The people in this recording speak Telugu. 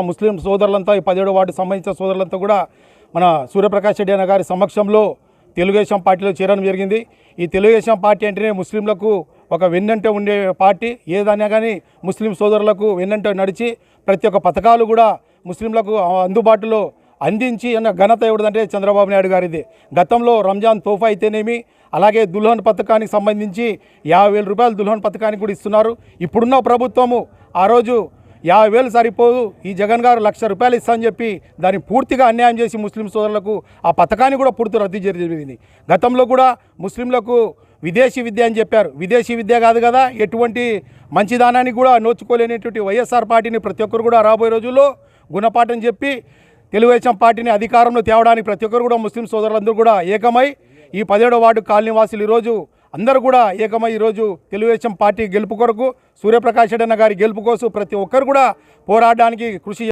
ముస్లిం సోదరులంతా ఈ 17వ వార్డు సంబంధించిన సోదరులంతా కూడా మన సూర్యప్రకాష్ రెడ్డి అన్న గారి సమక్షంలో తెలుగుదేశం పార్టీలో చేరడం జరిగింది. ఈ తెలుగుదేశం పార్టీ అంటేనే ముస్లింలకు ఒక వెన్నంటే ఉండే పార్టీ. ఏదైనా కానీ ముస్లిం సోదరులకు వెన్నంటే నడిచి ప్రతి ఒక్క పథకాలు కూడా ముస్లింలకు అందుబాటులో అందించి అన్న ఘనత ఎవరిదంటే చంద్రబాబు నాయుడు గారిది. గతంలో రంజాన్ తోఫా అయితేనేమి, అలాగే దుల్హన్ పథకానికి సంబంధించి 50,000 రూపాయలు దుల్హన్ పథకానికి కూడా ఇస్తున్నారు. ఇప్పుడున్న ప్రభుత్వము ఆ రోజు 50,000 సరిపోదు, ఈ జగన్ గారు 1,00,000 రూపాయలు ఇస్తా అని చెప్పి దాన్ని పూర్తిగా అన్యాయం చేసి ముస్లిం సోదరులకు ఆ పథకాన్ని కూడా పూర్తి రద్దు జరిగింది. గతంలో కూడా ముస్లింలకు విదేశీ విద్య అని చెప్పారు. విదేశీ విద్య కాదు కదా, ఎటువంటి మంచిదానానికి కూడా నోచుకోలేనటువంటి వైఎస్ఆర్ పార్టీని ప్రతి ఒక్కరు కూడా రాబోయే రోజుల్లో గుణపాఠం చెప్పి తెలుగుదేశం పార్టీని అధికారంలో తేవడానికి ప్రతి ఒక్కరు కూడా ముస్లిం సోదరులందరూ కూడా ఏకమై ఈ 17వ వార్డు కాలనీ వాసులు ఈరోజు అందరూ కూడా ఏకమై ఈరోజు తెలుగుదేశం పార్టీ గెలుపు కొరకు, సూర్యప్రకాష్ రెడ్డి అన్న గారి గెలుపు కోసం ప్రతి ఒక్కరు కూడా పోరాడడానికి కృషి